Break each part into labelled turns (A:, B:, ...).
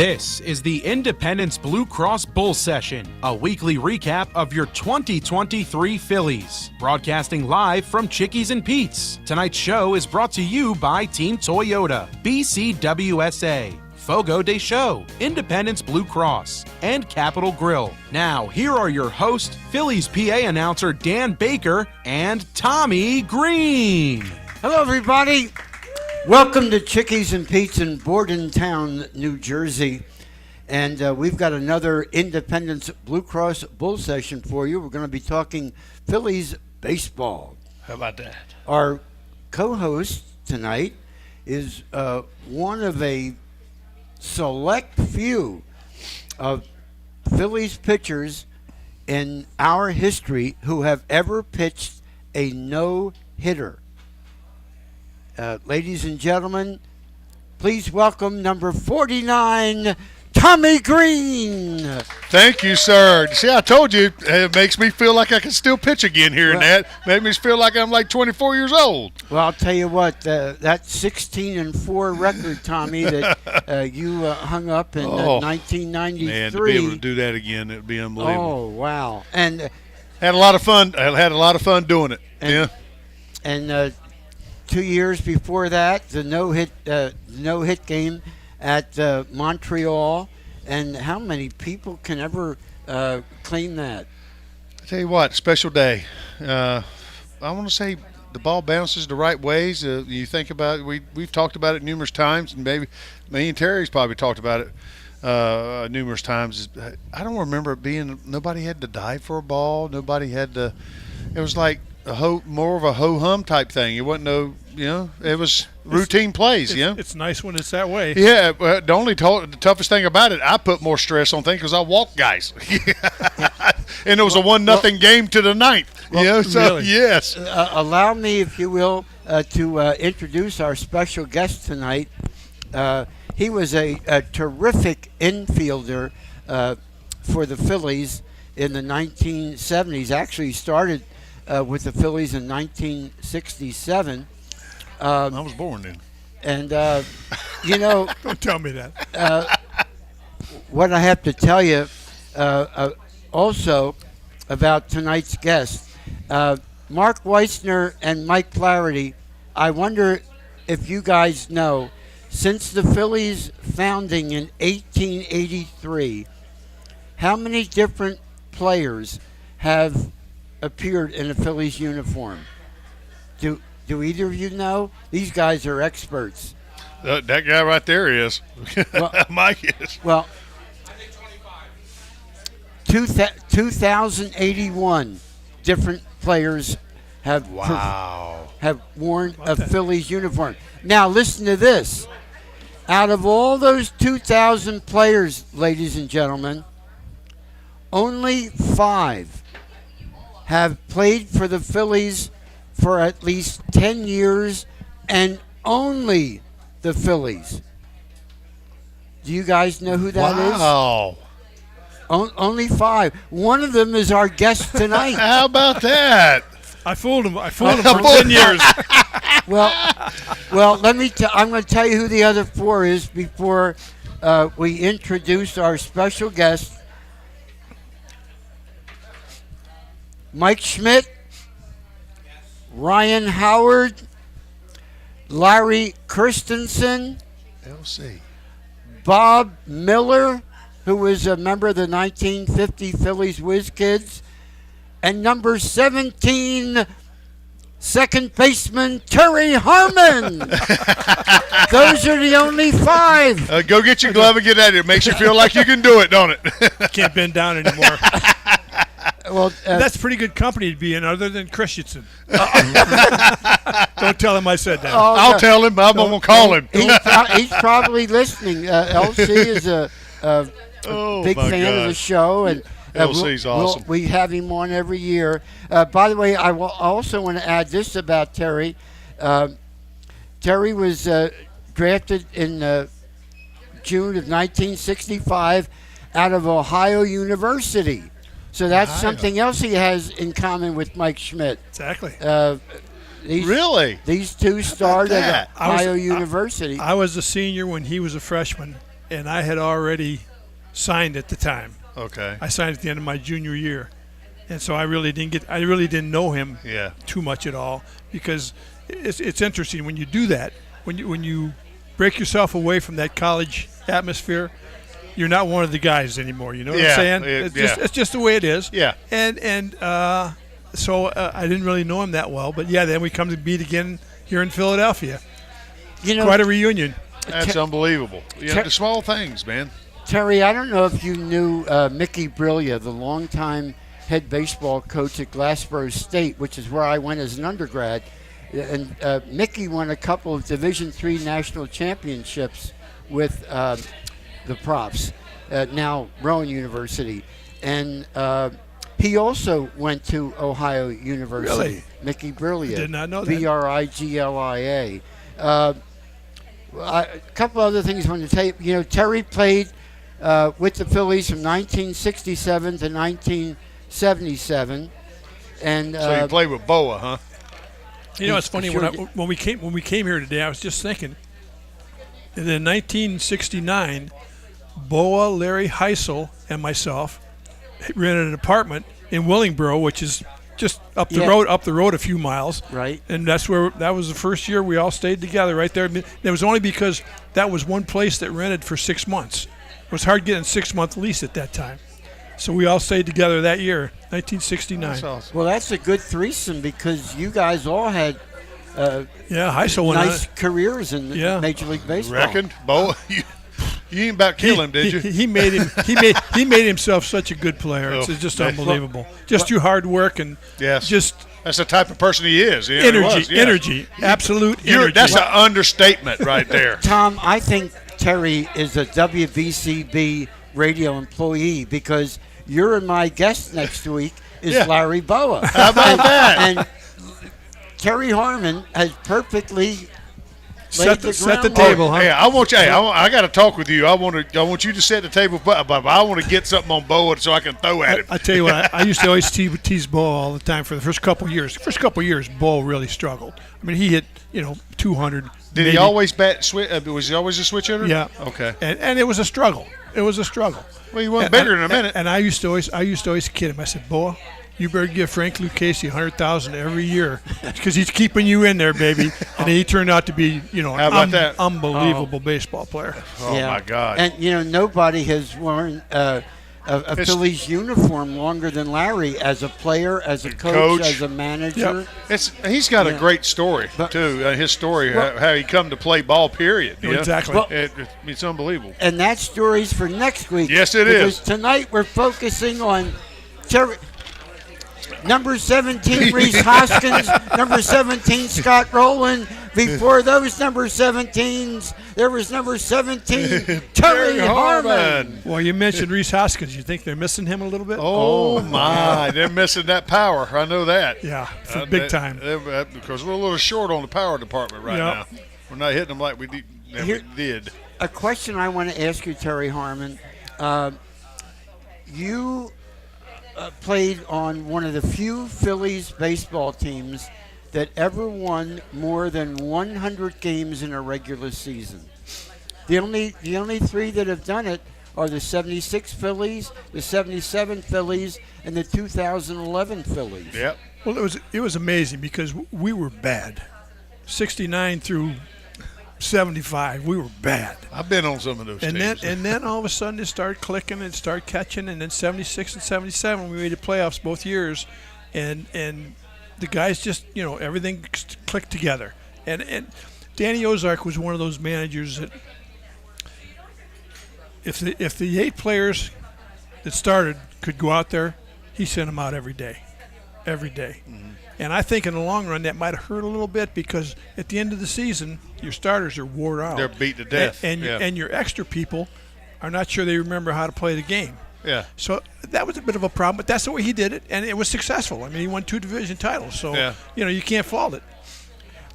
A: This is the Independence Blue Cross Bull Session, a weekly recap of your 2023 Phillies. Broadcasting live from Chickies and Pete's. Tonight's show is brought to you by Team Toyota, BCWSA, Fogo de Show, Independence Blue Cross, and Capital Grill. Now, here are your hosts, Phillies PA announcer Dan Baker and Tommy Greene.
B: Hello, everybody. Welcome to Chickies and Pete's in Bordentown, New Jersey. And we've got another Independence Blue Cross Bull Session for you. We're going to be talking Phillies baseball.
C: How about that?
B: Our co-host tonight is one of a select few of Phillies pitchers in our history who have ever pitched a no-hitter. Ladies and gentlemen, please welcome number 49, Tommy Greene.
C: Thank you, sir. See, I told you, it makes me feel like I can still pitch again here and that. Made me feel like I'm like 24 years old.
B: Well, I'll tell you what, that 16-4 record, Tommy, that you hung up in 1993.
C: Man, to be able to do that again, it would be unbelievable.
B: Oh, wow. And
C: had a lot of fun. I had a lot of fun doing it.
B: And 2 years before that, the no-hit game at Montreal. And how many people can ever claim that?
C: I tell you what, special day. I want to say the ball bounces the right ways. You think about it, we've talked about it numerous times, and maybe me and Terry's probably talked about it numerous times. I don't remember it being nobody had to dive for a ball. Nobody had to. It was like more of a ho-hum type thing. It wasn't it was routine plays.
D: It's nice when it's that way.
C: Yeah, but the toughest thing about it, I put more stress on things because I walk guys, and it was a 1-0 game to the ninth.
D: Really?
C: Yes.
B: Allow me, if you will, to introduce our special guest tonight. He was a terrific infielder for the Phillies in the 1970s. Actually started with the Phillies in 1967.
C: I was born then.
B: And,
D: Don't tell me that.
B: What I have to tell you also about tonight's guest, Mark Weissner and Mike Flaherty, I wonder if you guys know, since the Phillies' founding in 1883, how many different players have appeared in a Phillies uniform? Do either of you know? These guys are experts.
C: That guy right there is.
B: Well,
C: Mike is.
B: Well, 2,081 different players have worn a Phillies uniform. Now listen to this. Out of all those 2,000 players, ladies and gentlemen, only 5 have played for the Phillies for at least 10 years, and only the Phillies. Do you guys know who that is?
C: Wow.
B: Only 5. One of them is our guest tonight.
C: How about that?
D: I fooled him. I fooled him for 10 years.
B: Well, I'm going to tell you who the other 4 is before we introduce our special guest, Mike Schmidt, Ryan Howard, Larry Christensen,
C: LC,
B: Bob Miller, who was a member of the 1950 Phillies Whiz Kids, and number 17, second baseman Terry Harmon. Those are the only 5.
C: Go get your glove and get at it. It makes you feel like you can do it, don't it?
D: Can't bend down anymore.
B: Well,
D: that's pretty good company to be in, other than Christensen. Don't tell him I said that.
C: I'll tell him. I'm going to call him.
B: He's probably listening. LC is a big fan of the show, and
C: LC's awesome.
B: We have him on every year. By the way, I also want to add this about Terry. Terry was drafted in June of 1965 out of Ohio University. So that's something else he has in common with Mike Schmidt.
D: Exactly.
B: These two started at Ohio University.
D: I was a senior when he was a freshman, and I had already signed at the time.
C: Okay.
D: I signed at the end of my junior year, and so I really didn't know him
C: Yeah.
D: too much at all, because it's interesting when you do that, when you break yourself away from that college atmosphere. You're not one of the guys anymore. You know what I'm saying? It's just the way it is.
C: Yeah.
D: And so I didn't really know him that well, but then we come to meet again here in Philadelphia. Quite a reunion.
C: That's unbelievable. The small things, man.
B: Terry, I don't know if you knew Mickey Briglia, the longtime head baseball coach at Glassboro State, which is where I went as an undergrad. And Mickey won a couple of Division III national championships with the Profs, now Rowan University. And he also went to Ohio University.
D: Really?
B: Mickey Briglia.
D: Did not know that.
B: Briglia. A couple other things I want to tell you. Terry played with the Phillies from 1967 to 1977. And
C: So you played with Boa, huh?
D: It's funny, when we came here today, I was just thinking, in 1969, Boa, Larry Heisel, and myself rented an apartment in Willingboro, which is just up the road a few miles.
B: Right.
D: And that was the first year we all stayed together right there. It was only because that was one place that rented for 6 months. It was hard getting a 6-month lease at that time. So we all stayed together that year, 1969.
C: That's awesome.
B: Well, that's a good threesome because you guys all had
D: Heisel went
B: nice careers in Major League Baseball.
C: Reckoned? Boa? You ain't about kill him, did you?
D: He made him. He made himself such a good player. It's just unbelievable. Just through hard work and just
C: that's the type of person he is. Yeah,
D: energy, absolute energy.
C: That's an understatement right there.
B: Tom, I think Terry is a WBCB radio employee because you're my guest next week is Larry Boa.
C: How about that?
B: And Terry Harmon has perfectly
D: set the table, huh?
C: Hey, I got to talk with you. I want you to set the table, but I want to get something on Boa so I can throw at him.
D: I tell you what, I used to always tease Bo all the time for the first couple of years. The first couple of years, Bo really struggled. I mean, he hit 200.
C: Did he always bat? Was he always a switch hitter?
D: Yeah.
C: Okay.
D: And it was a struggle. Well,
C: he wasn't bigger in a minute.
D: And I used to always kid him. I said, Bo, you better give Frank Lucchese $100,000 every year because he's keeping you in there, baby. And he turned out to be, an unbelievable baseball player.
C: Oh my God!
B: And nobody has worn a Phillies uniform longer than Larry as a player, as a coach, as a manager.
C: Yep. He's got a great story too. His story, how he come to play ball. Period.
D: Exactly.
C: Well, it's unbelievable.
B: And that story's for next week.
C: Yes, it is.
B: Because tonight we're focusing on number 17, Reese Hoskins. Number 17, Scott Rowland. Before those number 17s, there was number 17, Terry Harmon.
D: Well, you mentioned Reese Hoskins. You think they're missing him a little bit?
C: Oh my. They're missing that power. I know that.
D: Yeah, big time.
C: Because we're a little short on the power department right now. We're not hitting them like we did.
B: A question I want to ask you, Terry Harmon. You played on one of the few Phillies baseball teams that ever won more than 100 games in a regular season. The only three that have done it are the 76 Phillies, the 77 Phillies, and the 2011 Phillies.
C: Yep.
D: Well, it was amazing because we were bad. 69 through 75, we were bad.
C: I've been on some of those teams.
D: And then all of a sudden it started clicking and started catching, and then 76 and 77 we made the playoffs both years, and the guys just everything clicked together. And Danny Ozark was one of those managers that if the 8 players that started could go out there, he sent them out every day. Mm-hmm. And I think in the long run that might have hurt a little bit because at the end of the season your starters are wore out.
C: They're beat to death.
D: And your extra people are not sure they remember how to play the game.
C: Yeah.
D: So that was a bit of a problem, but that's the way he did it, and it was successful. I mean, he won 2 division titles, so you can't fault it.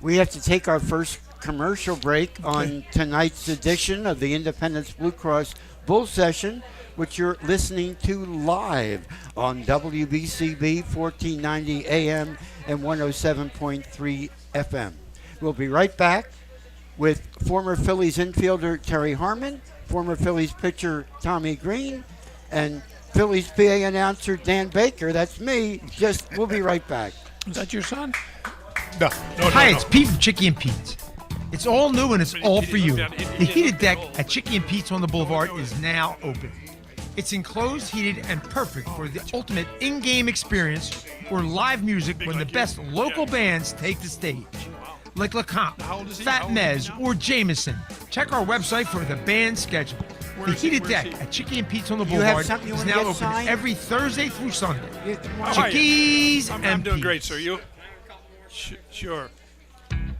B: We have to take our first commercial break on tonight's edition of the Independence Blue Cross Bull Session, which you're listening to live on WBCB 1490 AM and 107.3 FM. We'll be right back with former Phillies infielder Terry Harmon former Phillies pitcher Tommy Greene, and Phillies PA announcer Dan Baker. That's me. We'll be right back.
D: Is that your son?
C: No.
E: Hi, it's Pete from Chicky and Pete's. It's all new and it's all for you. The heated deck at Chicky and Pete's on the Boulevard is now open. It's enclosed, heated, and perfect for the ultimate in-game experience or live music when the best local bands take the stage. Like LeComp, Fat Mez, or Jameson. Check our website for the band schedule. The heated deck at Chicky and Pete's on the Boulevard is now open every Thursday through Sunday. Chickies and
D: I'm doing
E: Pete's.
D: great, sir. You? Sure.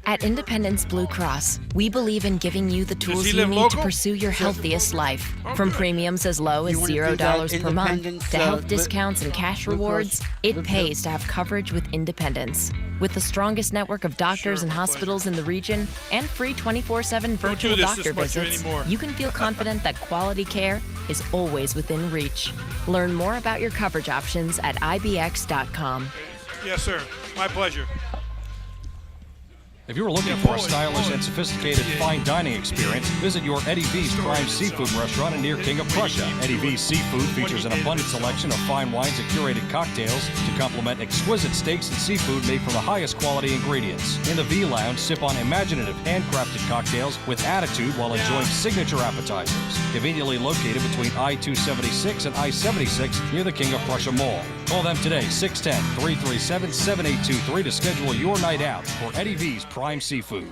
F: At Independence Blue Cross, we believe in giving you the tools you need to pursue your healthiest life. From premiums as low as $0 per month to health discounts and cash rewards, it pays to have coverage with Independence. With the strongest network of doctors and hospitals in the region and free 24/7 virtual doctor visits, you can feel confident that quality care is always within reach. Learn more about your coverage options at ibx.com.
D: Yes, sir. My pleasure.
G: If you're looking for a stylish and sophisticated fine dining experience, visit your Eddie V's Prime Seafood Restaurant near King of Prussia. Eddie V's Seafood features an abundant selection of fine wines and curated cocktails to complement exquisite steaks and seafood made from the highest quality ingredients. In the V Lounge, sip on imaginative handcrafted cocktails with attitude while enjoying signature appetizers. Conveniently located between I-276 and I-76 near the King of Prussia Mall. Call them today, 610-337-7823 to schedule your night out for Eddie V's Prime Seafood.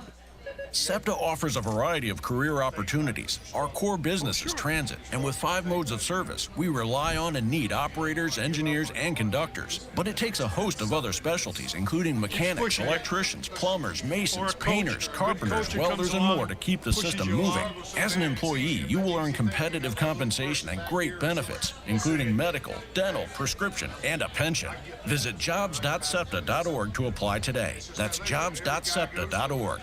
H: SEPTA offers a variety of career opportunities. Our core business is transit, and with 5 modes of service, we rely on and need operators, engineers, and conductors. But it takes a host of other specialties, including mechanics, electricians, plumbers, masons, painters, carpenters, welders, and more to keep the system moving. As an employee, you will earn competitive compensation and great benefits, including medical, dental, prescription, and a pension. Visit jobs.septa.org to apply today. That's jobs.septa.org.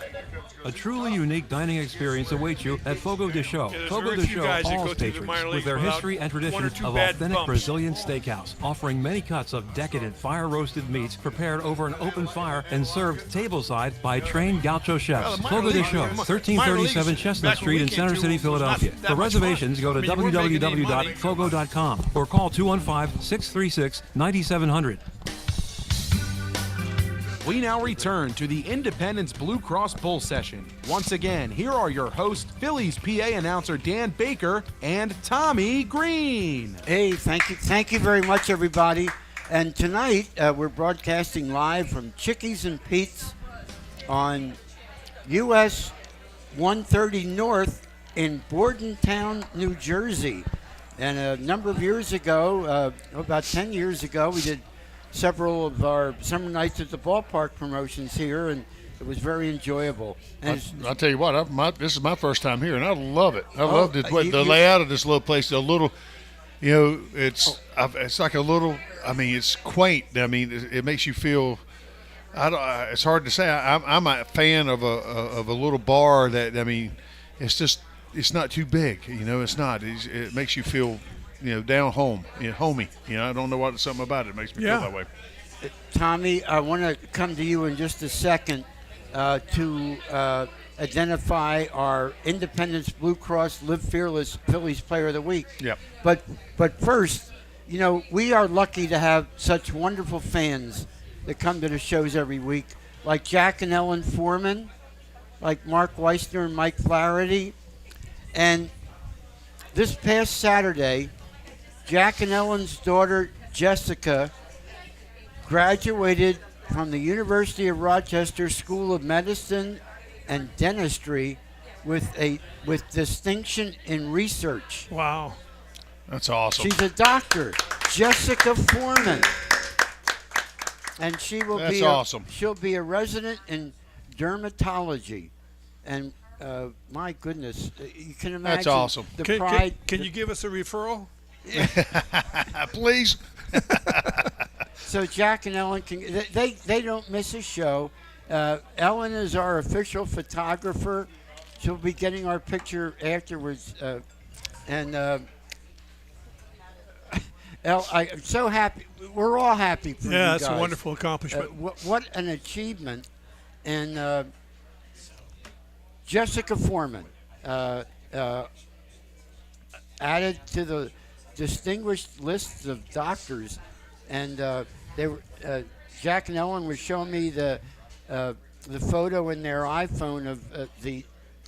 I: A truly unique dining experience awaits you at Fogo de Chão. Fogo de Chão calls patrons with their history and tradition of authentic Brazilian steakhouse, offering many cuts of decadent fire-roasted meats prepared over an open fire and served tableside by trained gaucho chefs. Fogo de Chão, 1337 Chestnut Street in Center City, Philadelphia. For reservations, go to www.fogo.com or call 215-636-9700.
A: We now return to the Independence Blue Cross Bull Session. Once again, here are your hosts, Phillies PA announcer Dan Baker and Tommy Greene.
B: Hey, thank you very much, everybody. And tonight we're broadcasting live from Chickies and Pete's on US 130 North in Bordentown, New Jersey. And a number of years ago, about 10 years ago, we did several of our summer nights at the ballpark promotions here, and it was very enjoyable. And
C: I'll tell you what, this is my first time here, and I love it. I love the layout of this little place. A little, it's like a little. I mean, it's quaint. I mean, it makes you feel. It's hard to say. I'm a fan of a little bar that. I mean, it's not too big. It's not. It makes you feel. Down home, homey. I don't know something about it makes me feel that way.
B: Tommy, I want to come to you in just a second to identify our Independence Blue Cross Live Fearless Phillies Player of the Week.
C: Yep.
B: But first, we are lucky to have such wonderful fans that come to the shows every week, like Jack and Ellen Foreman, like Mark Weissner and Mike Flaherty, and this past Saturday, Jack and Ellen's daughter, Jessica, graduated from the University of Rochester School of Medicine and Dentistry with distinction in research.
D: Wow.
C: That's awesome.
B: She's a doctor, Jessica Foreman. And she'll be a resident in dermatology. And my goodness, you can imagine.
C: That's awesome.
B: The pride.
D: Can you give us a referral?
C: Please.
B: So Jack and Ellen they don't miss a show. Ellen is our official photographer. She'll be getting our picture afterwards. I'm so happy. We're all happy for you guys.
D: Yeah, it's a wonderful accomplishment.
B: What an achievement. And Jessica Foreman, added to the distinguished lists of doctors, and they were. Jack and Ellen was showing me the photo in their iPhone of the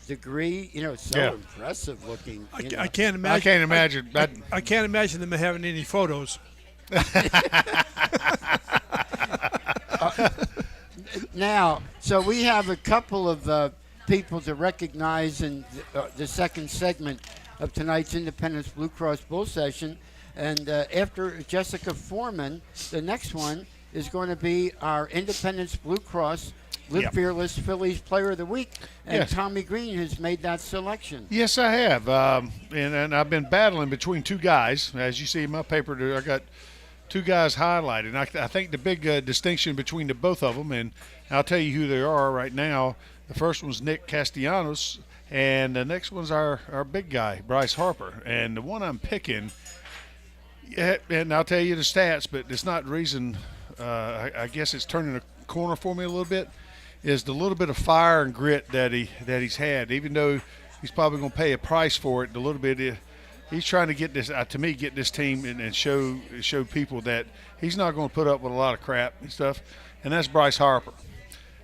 B: degree. It's so impressive looking.
D: I can't imagine.
C: I can't imagine.
D: I can't imagine them having any photos.
B: Now, so we have a couple of people to recognize in the second segment of tonight's Independence Blue Cross Bull Session. And after Jessica Foreman, the next one is going to be our Independence Blue Cross Live Fearless Phillies Player of the Week. And Tommy Greene has made that selection.
C: Yes, I have. And I've been battling between two guys. As you see in my paper, I got two guys highlighted. And I think the big distinction between the both of them, and I'll tell you who they are right now. The first one's Nick Castellanos, and the next one's our big guy, Bryce Harper. And the one I'm picking, and I'll tell you the stats, but it's not the reason I guess it's turning a corner for me a little bit, is the little bit of fire and grit that he's had. Even though he's probably going to pay a price for it, the little bit he's trying to get this get this team and show people that he's not going to put up with a lot of crap and stuff. And that's Bryce Harper.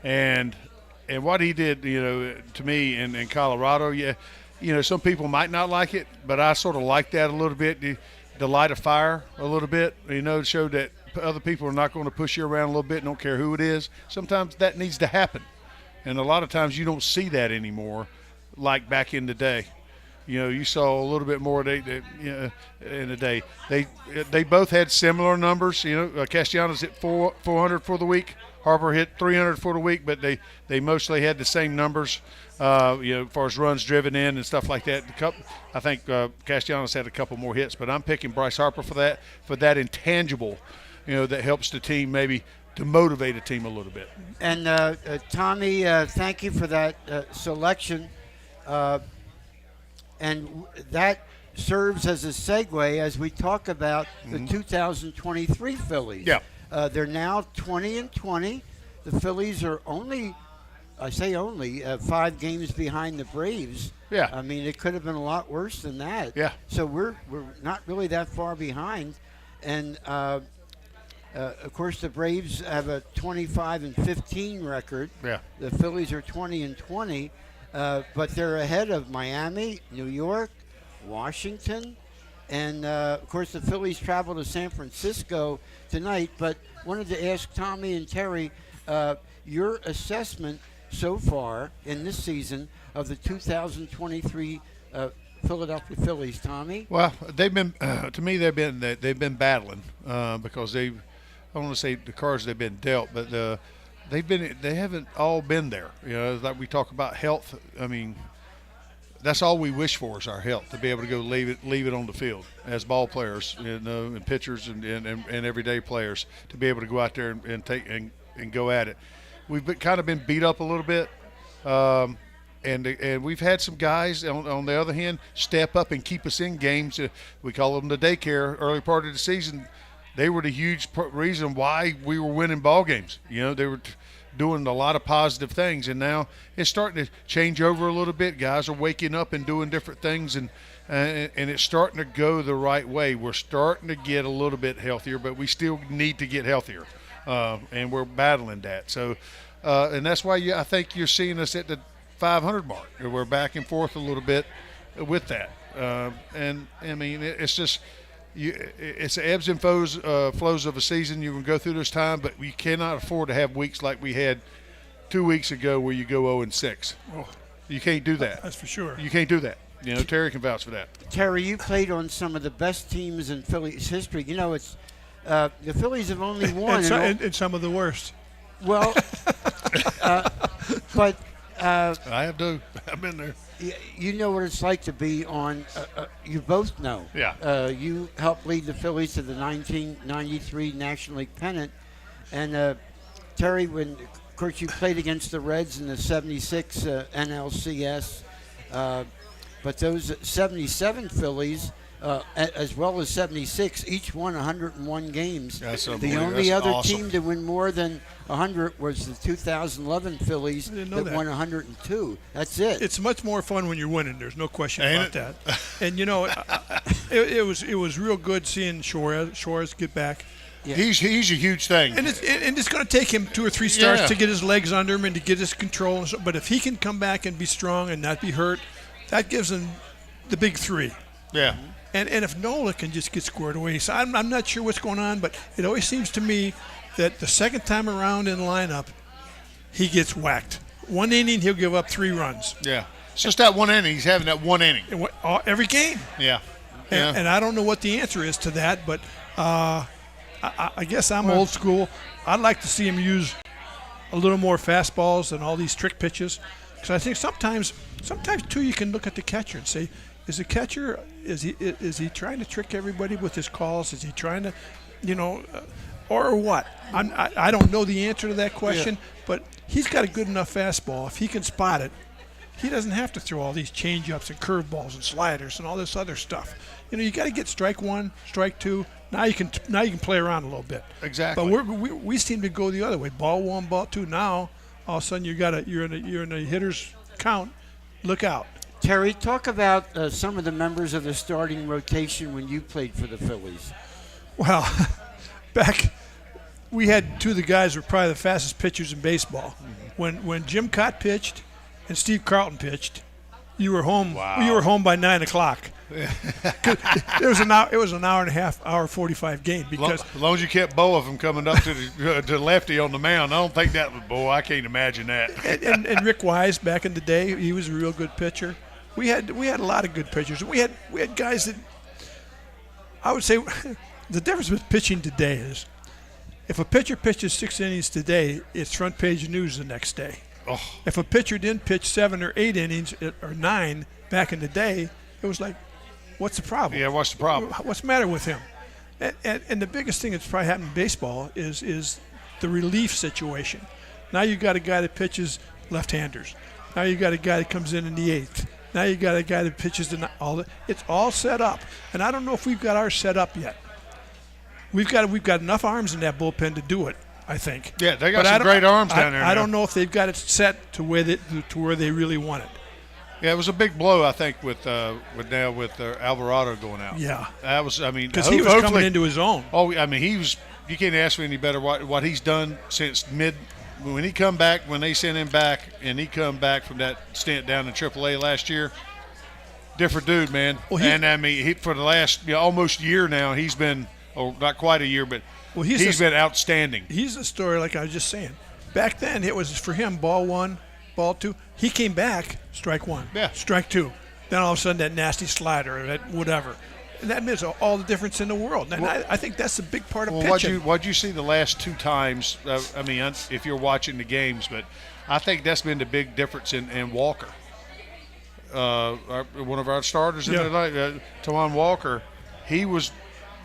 C: And what he did, to me in Colorado, some people might not like it, but I sort of like that a little bit, the light a fire a little bit, to show that other people are not going to push you around a little bit, don't care who it is. Sometimes that needs to happen. And a lot of times you don't see that anymore like back in the day. You saw a little bit more in the day. They both had similar numbers. Castellanos hit 400 for the week. Harper hit 300 for the week, but they mostly had the same numbers, as far as runs driven in and stuff like that. I think Castellanos had a couple more hits, but I'm picking Bryce Harper for that intangible, that helps the team maybe to motivate a team a little bit.
B: And Tommy, thank you for that selection. And that serves as a segue as we talk about the 2023 Phillies.
C: Yeah.
B: They're now 20-20. The Phillies are only 5 games behind the Braves.
C: Yeah.
B: I mean, it could have been a lot worse than that.
C: Yeah.
B: So we're not really that far behind. And, of course, the Braves have a 25-15 record.
C: Yeah.
B: The Phillies are 20-20. But they're ahead of Miami, New York, Washington, and, of course, the Phillies travel to San Francisco tonight. But wanted to ask Tommy and Terry your assessment so far in this season of the 2023 Philadelphia Phillies. Tommy?
C: Well, they've been to me they've been battling because I don't want to say the cards they've been dealt, but they haven't all been there. Like we talk about health. I mean, that's all we wish for is our health, to be able to go leave it on the field as ball players, and pitchers and everyday players, to be able to go out there and take and go at it. We've kind of been beat up a little bit, and we've had some guys on the other hand step up and keep us in games. We call them the daycare early part of the season. They were the huge reason why we were winning ball games. They were doing a lot of positive things, and now it's starting to change over a little bit. Guys are waking up and doing different things, and it's starting to go the right way. We're starting to get a little bit healthier, but we still need to get healthier, and we're battling that. So, and that's why I think you're seeing us at the 500 mark. We're back and forth a little bit with that, and I mean it's just. It's the ebbs and flows of a season. You can go through this time, but you cannot afford to have weeks like we had 2 weeks ago where you go 0-6.
D: Oh,
C: you can't do that.
D: That's for sure.
C: You can't do that. Terry can vouch for that.
B: Terry, you played on some of the best teams in Phillies history. It's the Phillies have only won.
D: and some of the worst.
B: Well, but
C: I have too. I've been there.
B: You know what it's like to be on. You both know.
C: Yeah.
B: You helped lead the Phillies to the 1993 National League pennant, and Terry, of course you played against the Reds in the '76 NLCS, but those '77 Phillies as well as 76. Each won 101 games.
C: That's
B: the only
C: That's
B: other
C: awesome.
B: team to win more than 100 was the 2011 Phillies that won 102. That's it.
D: It's much more fun when you're winning. There's no question about that. And it was real good seeing Suarez get back.
C: Yeah. He's a huge thing.
D: And it's going to take him 2 or 3 starts to get his legs under him and to get his control. And so, but if he can come back and be strong and not be hurt, that gives him the big 3.
C: Yeah.
D: And if Nola can just get squared away, so I'm not sure what's going on, but it always seems to me that the second time around in the lineup, he gets whacked. 1 inning, he'll give up 3 runs.
C: Yeah. It's just that 1 inning. He's having that 1 inning.
D: Every game.
C: Yeah.
D: And I don't know what the answer is to that, but I guess I'm old school. I'd like to see him use a little more fastballs and all these trick pitches, because I think sometimes too you can look at the catcher and say, is the catcher is he trying to trick everybody with his calls? Is he trying to, or what? I don't know the answer to that question, but he's got a good enough fastball. If he can spot it, he doesn't have to throw all these changeups and curveballs and sliders and all this other stuff. You got to get strike 1, strike 2. Now you can play around a little bit.
C: Exactly.
D: But we seem to go the other way. Ball 1, ball 2. Now all of a sudden you're in a hitter's count. Look out.
B: Terry, talk about some of the members of the starting rotation when you played for the Phillies.
D: Well, back we had 2 of the guys who were probably the fastest pitchers in baseball. When Jim Cott pitched and Steve Carlton pitched, you were home.
C: Wow.
D: You were home by 9 o'clock. It was an hour and a half, hour 45 game because
C: as long as you kept Boa from coming up to the lefty on the mound, I don't think that was Boa. I can't imagine that.
D: and Rick Wise back in the day, he was a real good pitcher. We had a lot of good pitchers. We had guys that I would say the difference with pitching today is if a pitcher pitches 6 innings today, it's front page news the next day.
C: Oh.
D: If a pitcher didn't pitch 7 or 8 innings or 9 back in the day, it was like, what's the problem?
C: Yeah, what's the problem?
D: What's the matter with him? And the biggest thing that's probably happened in baseball is the relief situation. Now you got a guy that pitches left-handers. Now you got a guy that comes in the 8th. Now you got a guy that pitches it's all set up. And I don't know if we've got ours set up yet. We've got enough arms in that bullpen to do it, I think.
C: Yeah, they got some great arms down there.
D: I don't know if they've got it set to where they really want it.
C: Yeah, it was a big blow, I think, with Alvarado going out.
D: Yeah,
C: that was. I mean,
D: because he was coming into his own.
C: Oh, I mean, he was. You can't ask me any better what he's done since when he come back, when they sent him back, and he come back from that stint down in AAA last year. Different dude, man. Well, and I mean, for the last almost year now, he's been, not quite a year, but he's been outstanding.
D: He's the story, like I was just saying. Back then, it was for him ball 1, ball 2. He came back, strike 1, strike 2. Then all of a sudden, that nasty slider or that whatever. And that makes all the difference in the world. And I think that's a big part of pitching.
C: What'd you see the last 2 times? I mean, if you're watching the games, but I think that's been the big difference in Walker. One of our starters in the night, Tawan Walker, he was,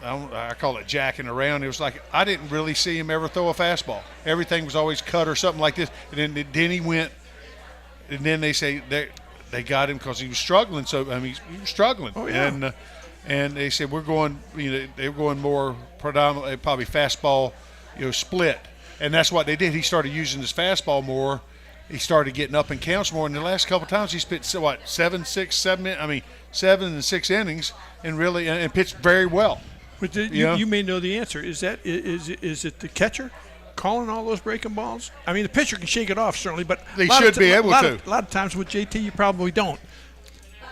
C: I call it jacking around. It was like I didn't really see him ever throw a fastball. Everything was always cut or something like this. And then he went, and then they say they got him because he was struggling. So I mean, he was struggling.
D: Oh, yeah.
C: And they said we're going, they were going more predominantly probably fastball, split, and that's what they did. He started using his fastball more. He started getting up in counts more. And the last couple of times he's pitched 7 and 6 innings, and pitched very well.
D: But you may know the answer. Is it the catcher calling all those breaking balls? I mean, the pitcher can shake it off certainly, but
C: they should be able to.
D: A lot of times with JT, you probably don't.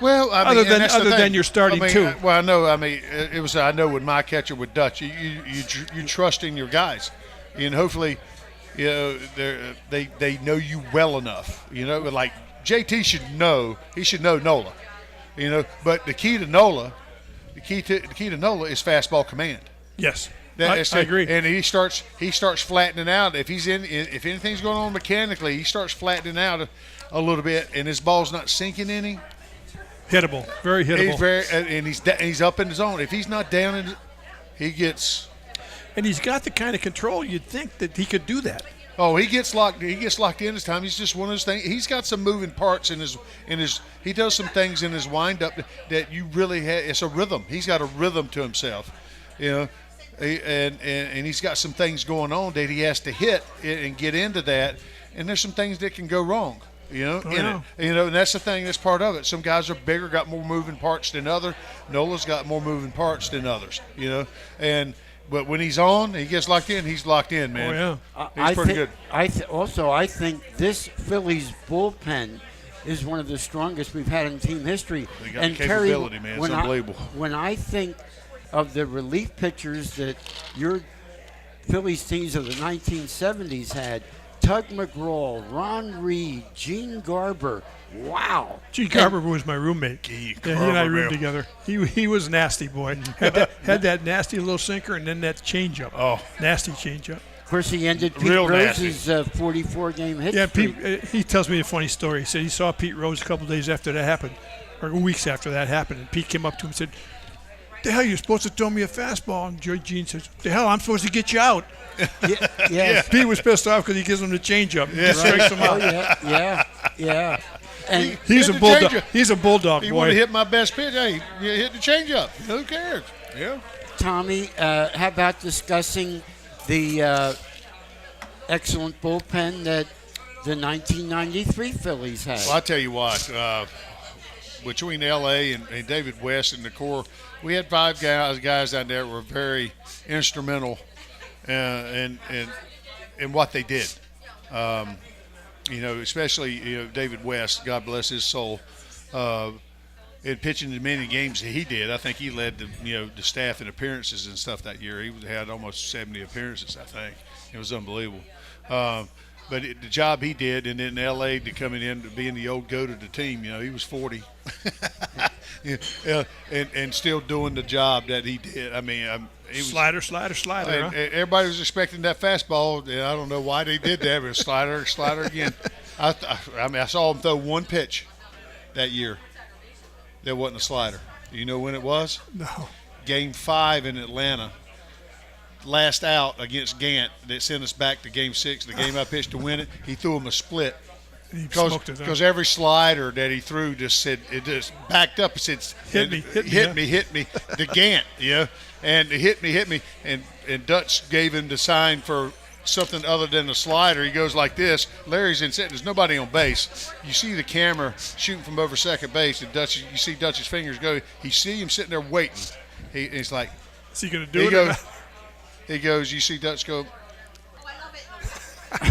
C: Well, I mean,
D: other than you're starting two.
C: Well, I know. I mean, it was. I know with my catcher with Dutch, you trust in your guys, and hopefully, they know you well enough. Like JT should know. He should know Nola. But the key to Nola is fastball command.
D: Yes, I agree.
C: And he starts flattening out. If anything's going on mechanically, he starts flattening out a little bit, and his ball's not sinking any.
D: Hittable, very hittable.
C: He's up in the zone. If he's not down, he gets.
D: And he's got the kind of control you'd think that he could do that.
C: Oh, he gets locked in this time. He's just one of those things. He's got some moving parts in his. He does some things in his windup that you really have. It's a rhythm. He's got a rhythm to himself, and he's got some things going on that he has to hit and get into that. And there's some things that can go wrong, and that's the thing. That's part of it. Some guys are bigger, got more moving parts than others. Nola's got more moving parts than others, But when he's on, he gets locked in. He's locked in, man.
D: Oh
C: yeah, he's pretty good.
B: I think this Phillies bullpen is one of the strongest we've had in team history.
C: They got the capability, man. It's unbelievable.
B: When I think of the relief pitchers that your Phillies teams of the 1970s had, Tug McGraw, Ron Reed, Gene Garber. Wow.
D: Gene Garber was my roommate. He and I roomed together. He was nasty, boy. Had that nasty little sinker and then that changeup.
C: Oh.
D: Nasty changeup.
B: Of course, he ended Pete Rose's 44-game hit streak.
D: Pete, he tells me a funny story. He said he saw Pete Rose a couple days after that happened, or weeks after that happened, and Pete came up to him and said, "The hell, you're supposed to throw me a fastball?" And Gene says, "The hell, I'm supposed to get you out."
B: Yeah.
D: Pete was pissed off because he gives him the changeup. He strikes him out.
B: Yeah. And
D: he's a bulldog. He's a bulldog, boy.
C: You want to hit my best pitch? Hey, you hit the changeup. Who cares? Yeah.
B: Tommy, how about discussing the excellent bullpen that the 1993 Phillies had?
C: Well, I tell you what, between L.A. and David West and the core, we had 5 guys down there that were very instrumental in what they did. Especially David West, God bless his soul, in pitching the many games that he did. I think he led the staff in appearances and stuff that year. He had almost 70 appearances, I think. It was unbelievable. But the job he did, and then L.A. to coming in to being the old goat of the team, he was 40, and still doing the job that he did. I mean,
D: Slider. Huh?
C: Everybody was expecting that fastball. And I don't know why they did that, but slider again. I saw him throw one pitch that year that wasn't a slider. Do you know when it was?
D: No.
C: Game 5 in Atlanta. Last out against Gant that sent us back to Game 6, the game I pitched to win it. He threw him a split. Because every slider that he threw just backed up. It said, hit me. The Gant, and hit me. And Dutch gave him the sign for something other than a slider. He goes like this. Larry's in set. There's nobody on base. You see the camera shooting from over second base, and you see Dutch's fingers go. You see him sitting there waiting. He's like,
D: is he going to do it?
C: He goes, you see Dutch go.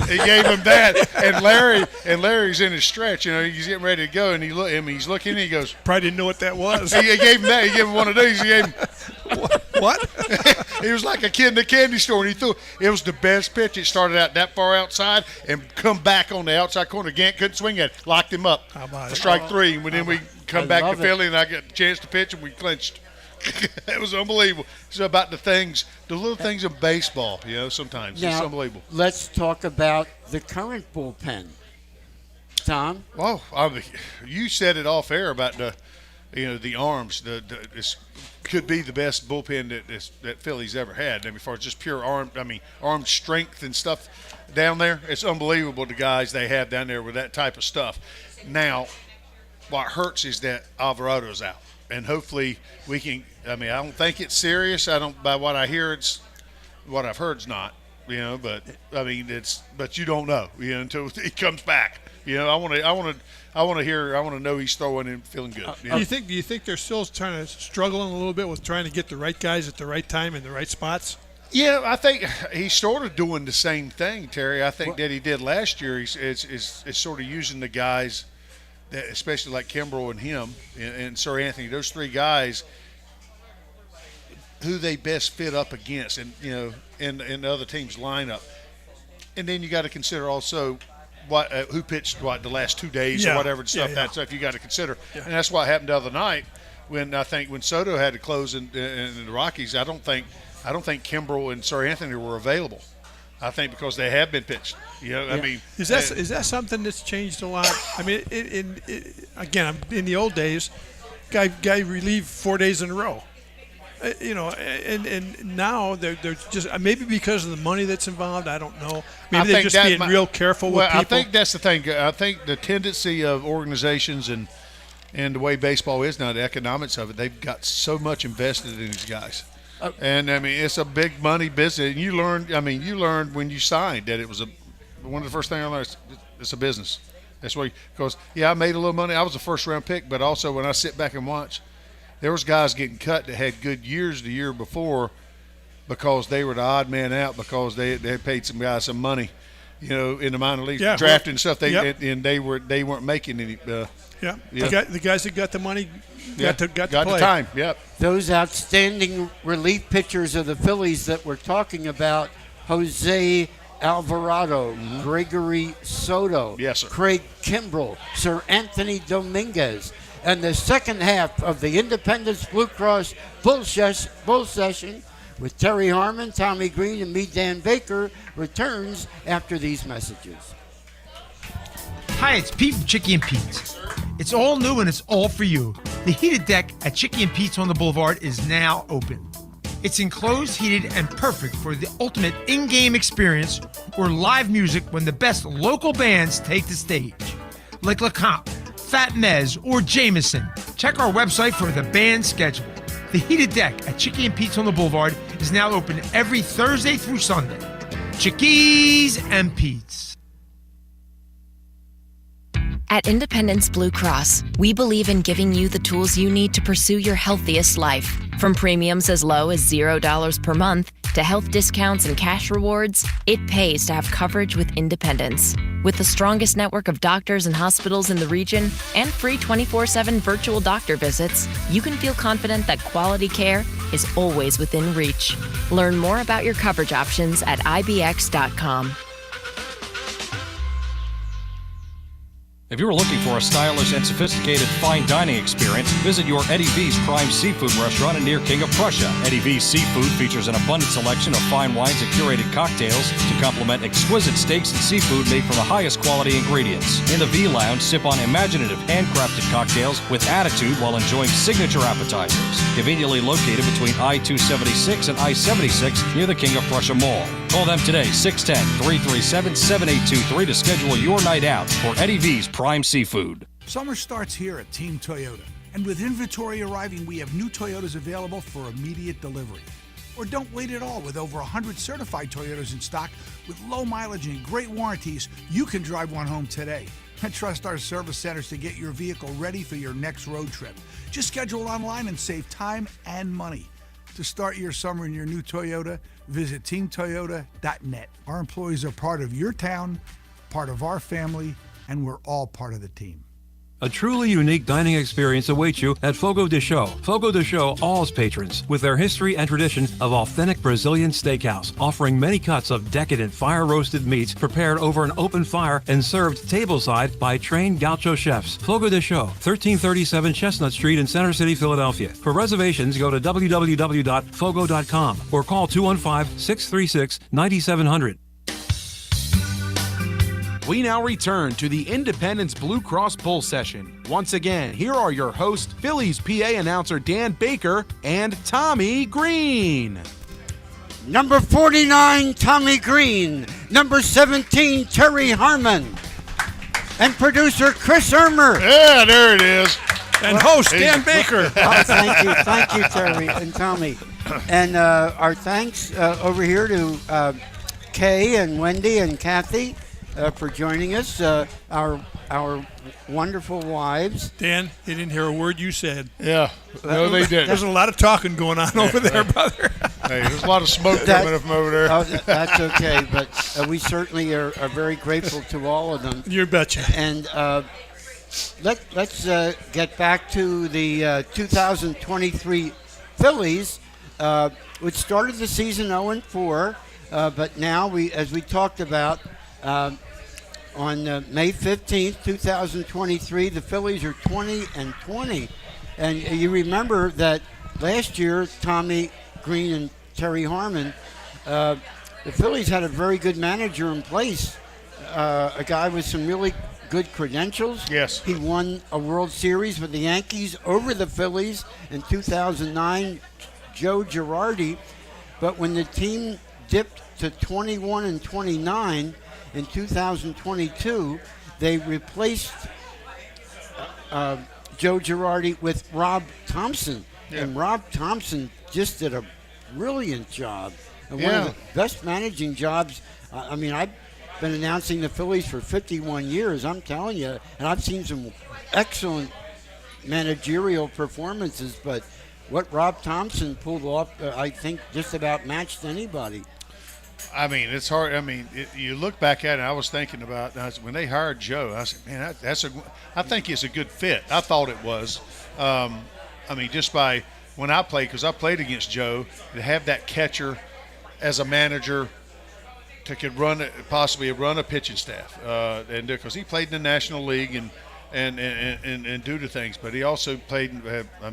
C: He gave him that, and Larry's in his stretch. He's getting ready to go, and he's looking, and he goes.
D: Probably didn't know what that was.
C: He gave him that. He gave him one of these. He gave him
D: what?
C: He was like a kid in the candy store, and he threw. It was the best pitch. It started out that far outside and come back on the outside corner. Gant couldn't swing it. Locked him up for strike 3. And then we come back to Philly, and I got a chance to pitch, and we clinched. It was unbelievable. It's about the little things of baseball, sometimes. It's unbelievable.
B: Let's talk about the current bullpen. Tom?
C: Well, you said it off air about the arms. This could be the best bullpen that Philly's ever had. As far as just pure arm strength and stuff down there, it's unbelievable the guys they have down there with that type of stuff. Now, what hurts is that Alvarado's out. And hopefully we can. I don't think it's serious. By what I hear, what I've heard is not. But But you don't know. Until he comes back. I want to know he's throwing and feeling good.
D: Do you think they're still struggling a little bit with trying to get the right guys at the right time in the right spots?
C: Yeah, I think he's sort of doing the same thing, Terry. I think that he did last year. Is sort of using the guys. Especially like Kimbrel and him and Sir Anthony, those 3 guys, who they best fit up against, and in the other team's lineup, and then you got to consider also who pitched the last 2 days or whatever stuff. That stuff you got to consider, and that's what happened the other night when Soto had to close in the Rockies. I don't think Kimbrel and Sir Anthony were available. I think because they have been pitched.
D: Is that something that's changed a lot? Again, in the old days, guy relieved 4 days in a row. and now they're just maybe because of the money that's involved. I don't know. Maybe they're just being real careful with people.
C: I think that's the thing. I think the tendency of organizations and the way baseball is now, the economics of it, they've got so much invested in these guys. And I mean, it's a big money business. And you learned when you signed that it was one of the first things I learned. It's a business. That's why, because I made a little money. I was a first round pick, but also when I sit back and watch, there was guys getting cut that had good years the year before because they were the odd man out because they had paid some guys some money, in the minor leagues, drafting and stuff. And they weren't making any.
D: The guys that got the money got to play.
C: The time. Yep.
B: Those outstanding relief pitchers of the Phillies that we're talking about: Jose Alvarado, Gregory Soto,
C: yes, sir.
B: Craig Kimbrell, Sir Anthony Dominguez. And the second half of the Independence Blue Cross Bull Session with Terry Harmon, Tommy Greene, and me, Dan Baker, returns after these messages.
E: Hi, it's Pete from Chickie and Pete's. It's all new and it's all for you. The heated deck at Chickie and Pete's on the Boulevard is now open. It's enclosed, heated, and perfect for the ultimate in-game experience or live music when the best local bands take the stage. Like LeComte, Fat Mez, or Jameson. Check our website for the band schedule. The heated deck at Chickie and Pete's on the Boulevard is now open every Thursday through Sunday. Chickies and Pete's.
F: At Independence Blue Cross, we believe in giving you the tools you need to pursue your healthiest life. From premiums as low as $0 per month to health discounts and cash rewards, it pays to have coverage with Independence. With the strongest network of doctors and hospitals in the region and free 24/7 virtual doctor visits, you can feel confident that quality care is always within reach. Learn more about your coverage options at ibx.com.
G: If you're looking for a stylish and sophisticated fine dining experience, visit your Eddie V's Prime Seafood restaurant near King of Prussia. Eddie V's Seafood features an abundant selection of fine wines and curated cocktails to complement exquisite steaks and seafood made from the highest quality ingredients. In the V Lounge, sip on imaginative handcrafted cocktails with attitude while enjoying signature appetizers. Conveniently located between I-276 and I-76 near the King of Prussia Mall. Call them today, 610-337-7823 to schedule your night out for Eddie V's Prime Seafood.
J: Summer starts here at Team Toyota. And with inventory arriving, we have new Toyotas available for immediate delivery. Or don't wait at all. With over 100 certified Toyotas in stock with low mileage and great warranties, you can drive one home today. And trust our service centers to get your vehicle ready for your next road trip. Just schedule online and save time and money. To start your summer in your new Toyota, visit teamtoyota.net. Our employees are part of your town, part of our family, and we're all part of the team.
I: A truly unique dining experience awaits you at Fogo de Chão. Fogo de Chão awes patrons with their history and tradition of authentic Brazilian steakhouse, offering many cuts of decadent fire-roasted meats prepared over an open fire and served tableside by trained gaucho chefs. Fogo de Chão, 1337 Chestnut Street in Center City, Philadelphia. For reservations, go to www.fogo.com or call 215-636-9700.
A: We now return to the Independence Blue Cross Bull Session. Once again, here are your hosts, Phillies PA announcer Dan Baker and Tommy Greene.
B: Number 49, Tommy Greene. Number 17, Terry Harmon. And producer Chris Ermer.
C: Yeah, there it is.
D: And host Dan Baker.
B: Oh, thank you, Terry and Tommy. And our thanks over here to Kay and Wendy and Kathy. For joining us, our wonderful wives.
D: Dan, he didn't hear a word you said.
C: Yeah, no, they didn't.
D: There's a lot of talking going on over there, brother.
C: Hey, there's a lot of smoke coming from over there.
B: Oh, that's okay, but we certainly are very grateful to all of them.
D: You betcha.
B: And let's get back to the 2023 Phillies, which started the season 0-4, but now as we talked about. On May 15th, 2023, the Phillies are 20-20. And you remember that last year, Tommy Greene and Terry Harmon, the Phillies had a very good manager in place, a guy with some really good credentials.
C: Yes.
B: He won a World Series with the Yankees over the Phillies in 2009, Joe Girardi. But when the team dipped to 21 and 29 in 2022, they replaced Joe Girardi with Rob Thompson. Yeah. And Rob Thompson just did a brilliant job. And one of the best managing jobs. I've been announcing the Phillies for 51 years, I'm telling you, and I've seen some excellent managerial performances, but what Rob Thompson pulled off, I think, just about matched anybody.
C: It's hard. You look back at it, I was thinking about when they hired Joe, I said, man, I think it's a good fit. I thought it was. Just by when I played, because I played against Joe, to have that catcher as a manager could possibly run a pitching staff, and because he played in the National League and do the things, but he also played.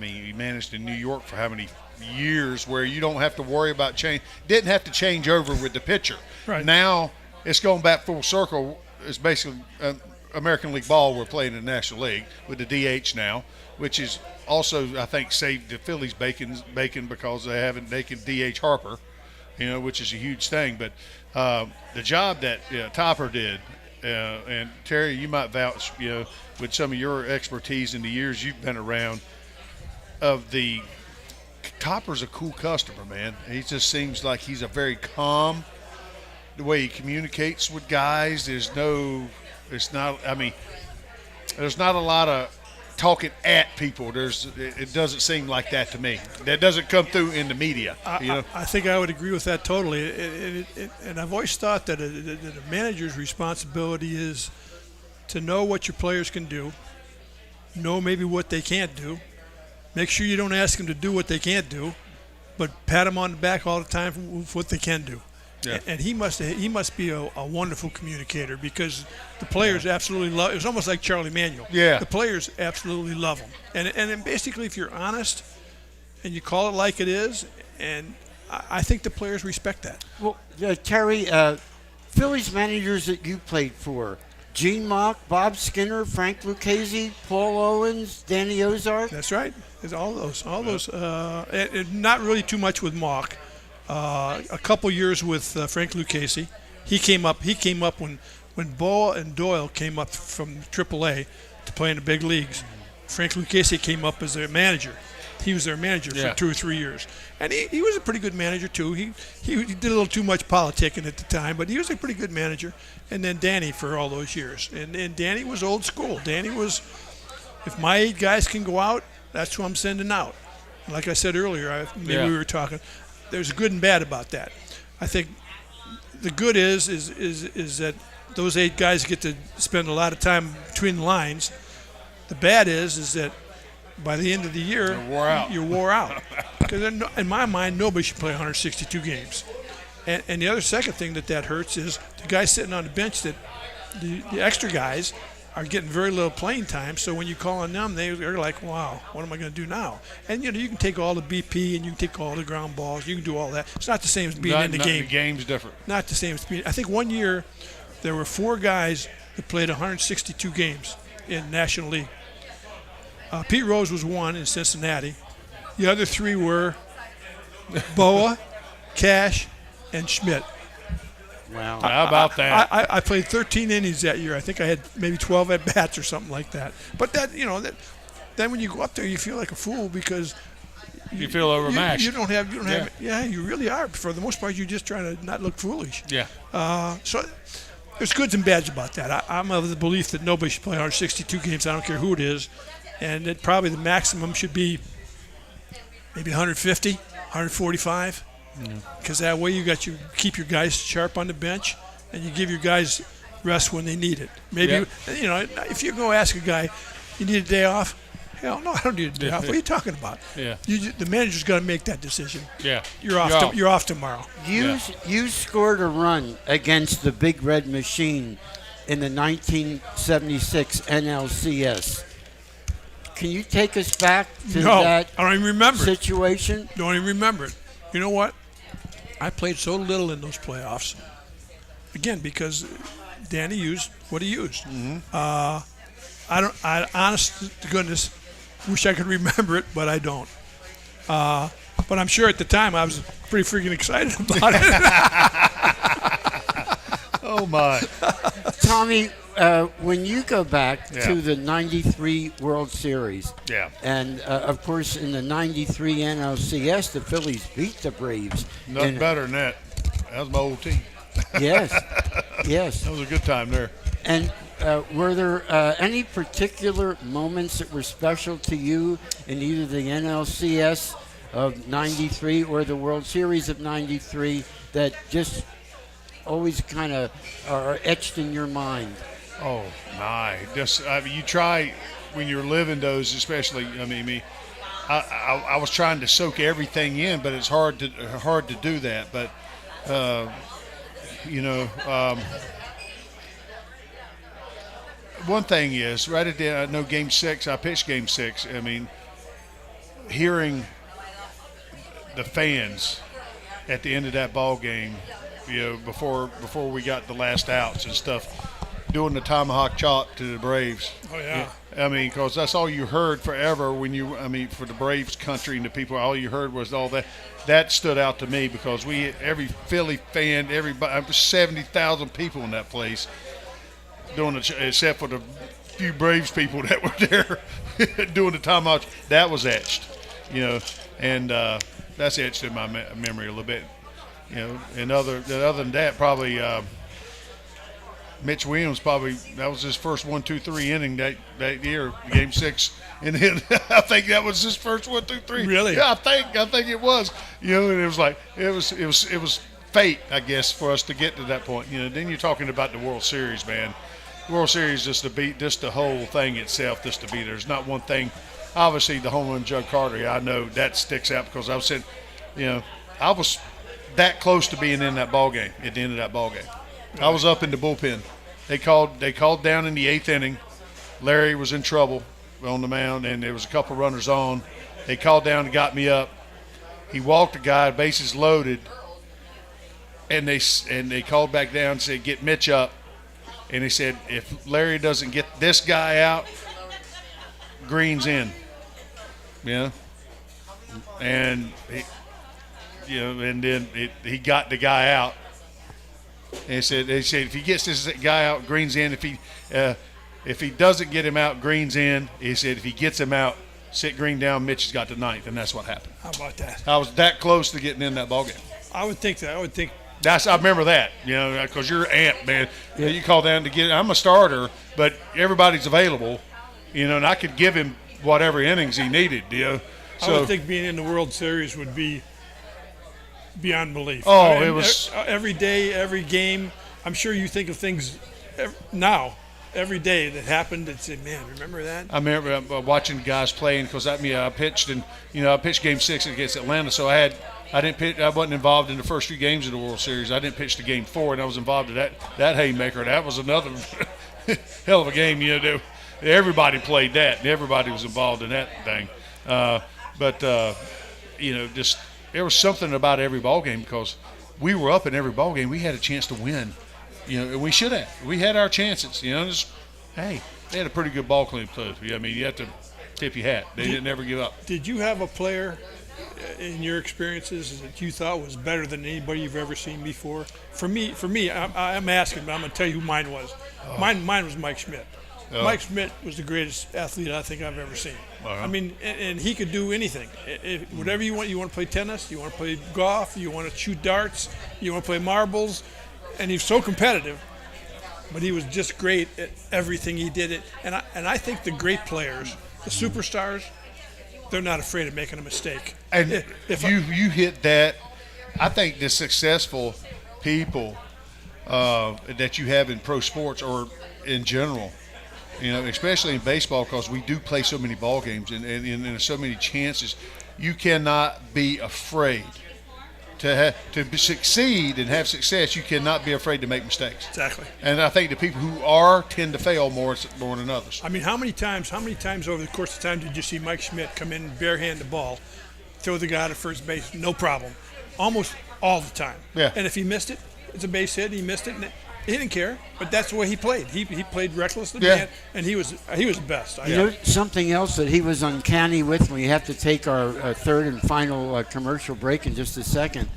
C: He managed in New York for how many years, where you don't have to worry about change. Didn't have to change over with the pitcher.
D: Right.
C: Now it's going back full circle. It's basically American League ball. We're playing in the National League with the DH now, which is also, I think, saved the Phillies bacon because they can DH Harper, which is a huge thing. But the job that Topper did, and Terry, you might vouch, with some of your expertise in the years you've been around, Topper's a cool customer, man. He just seems like he's a very calm, the way he communicates with guys. There's not a lot of talking at people. It doesn't seem like that to me. That doesn't come through in the media.
D: I think I would agree with that totally. And I've always thought that a manager's responsibility is to know what your players can do, know maybe what they can't do, make sure you don't ask them to do what they can't do, but pat them on the back all the time for what they can do. Yeah. And he must be a wonderful communicator, because the players absolutely love. It's almost like Charlie Manuel.
C: Yeah.
D: The players absolutely love him. And then basically, if you're honest and you call it like it is, and I think the players respect that.
B: Well, Terry, Phillies managers that you played for: Gene Mock, Bob Skinner, Frank Lucchese, Paul Owens, Danny Ozark.
D: That's right. It's all those. And not really too much with Mock. A couple years with Frank Lucchese. He came up when Boa and Doyle came up from AAA to play in the big leagues. Frank Lucchese came up as their manager. He was their manager for 2 or 3 years, and he was a pretty good manager too. He did a little too much politicking at the time, but he was a pretty good manager. And then Danny for all those years, and Danny was old school. Danny was, if my 8 guys can go out, that's who I'm sending out. Like I said earlier, we were talking. There's good and bad about that. I think the good is that those 8 guys get to spend a lot of time between the lines. The bad is that by the end of the year, you're wore out. Because in my mind, nobody should play 162 games. And the other second thing that hurts is the guys sitting on the bench, that the extra guys are getting very little playing time. So when you call on them, they're like, wow, what am I going to do now? And you can take all the BP and you can take all the ground balls. You can do all that. It's not the same as being in the game.
C: The game's different.
D: Not the same as being. I think one year there were 4 guys that played 162 games in National League. Pete Rose was one in Cincinnati. The other 3 were Boa, Cash, and Schmidt.
B: Wow.
C: How about that?
D: I played 13 innings that year. I think I had maybe 12 at-bats or something like that. But then when you go up there, you feel like a fool, because
C: you feel overmatched.
D: You don't have you really are. For the most part, you're just trying to not look foolish.
C: Yeah.
D: So there's goods and bads about that. I'm of the belief that nobody should play 162 games. I don't care who it is. And that probably the maximum should be maybe 150, 145. Because that way you keep your guys sharp on the bench, and you give your guys rest when they need it. Maybe if you go ask a guy, you need a day off? Hell no, I don't need a day off. What are you talking about?
C: Yeah.
D: The manager's got to make that decision.
C: Yeah.
D: You're off tomorrow.
B: You scored a run against the Big Red Machine in the 1976 NLCS. Can you take us back to that
D: I don't even remember
B: situation?
D: Don't even remember it. You know what? I played so little in those playoffs. Again, because Danny used what he used. Mm-hmm. I honest to goodness, wish I could remember it, but I don't. But I'm sure at the time I was pretty freaking excited about it.
C: Oh, my.
B: Tommy, when you go back to the 93 World Series, and, of course, in the 93 NLCS, the Phillies beat the Braves.
C: Nothing better than that. That was my old team.
B: Yes, yes.
C: That was a good time there.
B: And were there any particular moments that were special to you in either the NLCS of 93 or the World Series of 93 that just always kind of are etched in your mind?
C: Oh, my. Just, you try when you're living those, especially, I was trying to soak everything in, but it's hard to do that. But, one thing is, right at the, I know Game 6, I pitched Game 6. I mean, hearing the fans at the end of that ball game, before we got the last outs and stuff, doing the tomahawk chop to the Braves.
D: Oh, yeah.
C: I mean, because that's all you heard forever when for the Braves country and the people, all you heard was all that. That stood out to me because every Philly fan, everybody, 70,000 people in that place, except for the few Braves people that were there doing the tomahawk. That was etched, and that's etched in my memory a little bit. And other than that, probably Mitch Williams, that was his first 1-2-3 inning that year, Game 6, and then I think that was his first 1-2-3.
D: Really?
C: Yeah, I think it was. And it was like it was fate, I guess, for us to get to that point. Then you're talking about the World Series, man. World Series just the whole thing itself, just to be there. There's not one thing. Obviously, the home run Joe Carter, I know that sticks out because I was saying, I was that close to being in that ball game at the end of that ball game. I was up in the bullpen. They called down in the 8th inning. Larry was in trouble on the mound, and there was a couple runners on. They called down and got me up. He walked a guy, bases loaded, and they called back down and said, "Get Mitch up." And they said, "If Larry doesn't get this guy out, Greene's in." And and then he got the guy out. And they said if he gets this guy out, Greene's in. If he doesn't get him out, Greene's in. He said if he gets him out, sit Greene down. Mitch has got the 9th, and that's what happened.
D: How about that?
C: I was that close to getting in that ballgame.
D: I would think that.
C: I remember that, because you're amped, man.
B: Yeah.
C: You call down to get. I'm a starter, but everybody's available, and I could give him whatever innings he needed, So,
D: I would think being in the World Series would be beyond belief.
C: Oh, it was
D: every day, every game. I'm sure you think of things now, every day that happened and say, "Man, remember that?"
C: I remember watching guys playing because I pitched I pitched Game 6 against Atlanta, so I didn't pitch. I wasn't involved in the first few games of the World Series. I didn't pitch the Game 4, and I was involved in that haymaker. That was another hell of a game. Everybody played that, and everybody was involved in that thing. Just there was something about every ball game because we were up in every ball game. We had a chance to win, and we should have. We had our chances. Hey, they had a pretty good ball club too. You have to tip your hat. They didn't ever give up.
D: Did you have a player in your experiences that you thought was better than anybody you've ever seen before? For me, I'm asking, but I'm going to tell you who mine was. Oh. Mine was Mike Schmidt. Oh. Mike Schmidt was the greatest athlete I think I've ever seen.
C: Uh-huh.
D: I mean, and he could do anything. Whatever you want to play tennis, you want to play golf, you want to shoot darts, you want to play marbles, and he's so competitive. But he was just great at everything he did. And I think the great players, the superstars, they're not afraid of making a mistake.
C: And you hit that. I think the successful people that you have in pro sports or in general, especially in baseball, because we do play so many ball games and there's so many chances, you cannot be afraid to succeed and have success. You cannot be afraid to make mistakes.
D: Exactly.
C: And I think the people who tend to fail more than others.
D: I mean, how many times over the course of time did you see Mike Schmidt come in, barehand the ball, throw the guy to first base, no problem, almost all the time.
C: Yeah.
D: And if he missed it, it's a base hit. He missed it, He didn't care, but that's the way he played. He played recklessly,
C: Yeah.
D: man, and he was the best.
B: You know, something else that he was uncanny with, we have to take our third and final commercial break in just a second.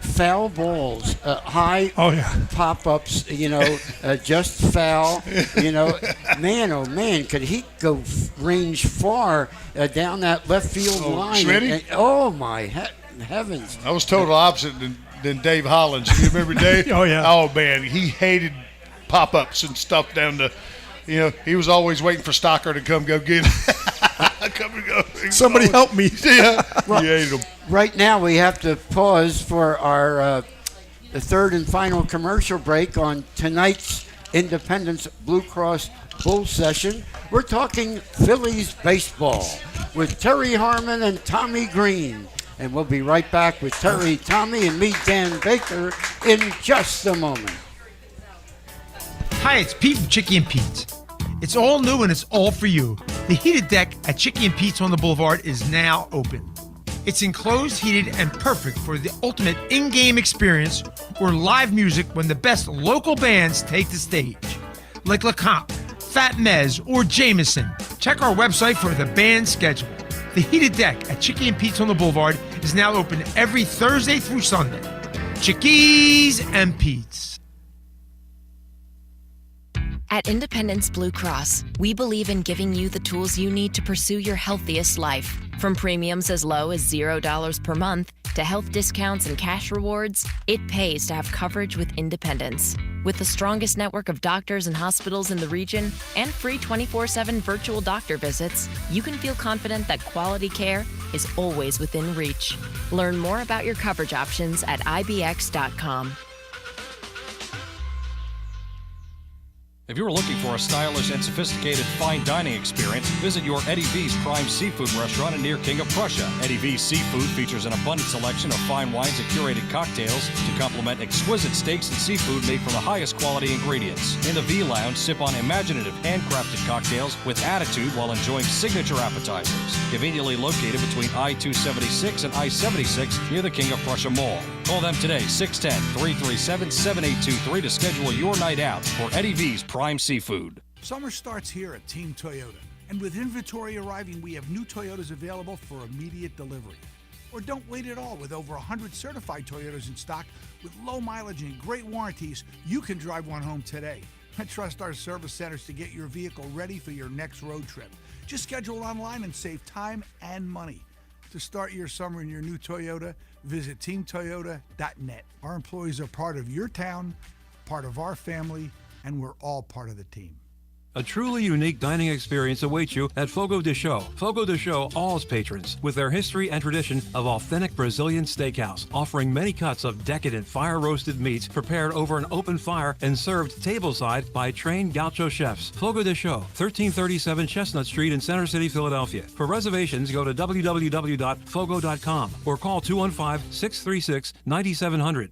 B: Foul balls, high pop-ups, just foul, man, oh man, could he go range far down that left field line?
C: Schmitty?
B: Oh my heavens.
C: I was total opposite than Dave Hollins. You remember Dave?
D: Oh, yeah.
C: Oh, man, he hated pop-ups and stuff down the, he was always waiting for Stocker to come go get him.
D: Somebody help me.
C: Yeah, he hated him.
B: Right now we have to pause for our the third and final commercial break on tonight's Independence Blue Cross Bull Session. We're talking Phillies baseball with Terry Harmon and Tommy Greene. And we'll be right back with Terry, Tommy, and me, Dan Baker, in just a moment.
E: Hi, it's Pete from Chicky and Pete's. It's all new and it's all for you. The heated deck at Chicky and Pete's on the Boulevard is now open. It's enclosed, heated, and perfect for the ultimate in-game experience or live music when the best local bands take the stage. Like LeComte, Fat Mez, or Jameson. Check our website for the band schedule. The heated deck at Chicky and Pete's on the Boulevard is now open every Thursday through Sunday. Chickies and Pete's.
F: At Independence Blue Cross, we believe in giving you the tools you need to pursue your healthiest life. From premiums as low as $0 per month to health discounts and cash rewards, it pays to have coverage with Independence. With the strongest network of doctors and hospitals in the region and free 24/7 virtual doctor visits, you can feel confident that quality care is always within reach. Learn more about your coverage options at ibx.com.
G: If you're looking for a stylish and sophisticated fine dining experience, visit your Eddie V's Prime Seafood restaurant near King of Prussia. Eddie V's Seafood features an abundant selection of fine wines and curated cocktails to complement exquisite steaks and seafood made from the highest quality ingredients. In the V Lounge, sip on imaginative handcrafted cocktails with attitude while enjoying signature appetizers. Conveniently located between I-276 and I-76 near the King of Prussia Mall. Call them today, 610-337-7823 to schedule your night out for Eddie V's Prime Seafood.
J: Summer starts here at Team Toyota. And with inventory arriving, we have new Toyotas available for immediate delivery. Or don't wait at all. With over 100 certified Toyotas in stock with low mileage and great warranties, you can drive one home today. And trust our service centers to get your vehicle ready for your next road trip. Just schedule online and save time and money. To start your summer in your new Toyota, visit teamtoyota.net. Our employees are part of your town, part of our family, and we're all part of the team.
I: A truly unique dining experience awaits you at Fogo de Chão. Fogo de Chão awes patrons with their history and tradition of authentic Brazilian steakhouse, offering many cuts of decadent fire-roasted meats prepared over an open fire and served tableside by trained gaucho chefs. Fogo de Chão, 1337 Chestnut Street in Center City, Philadelphia. For reservations, go to www.fogo.com or call 215-636-9700.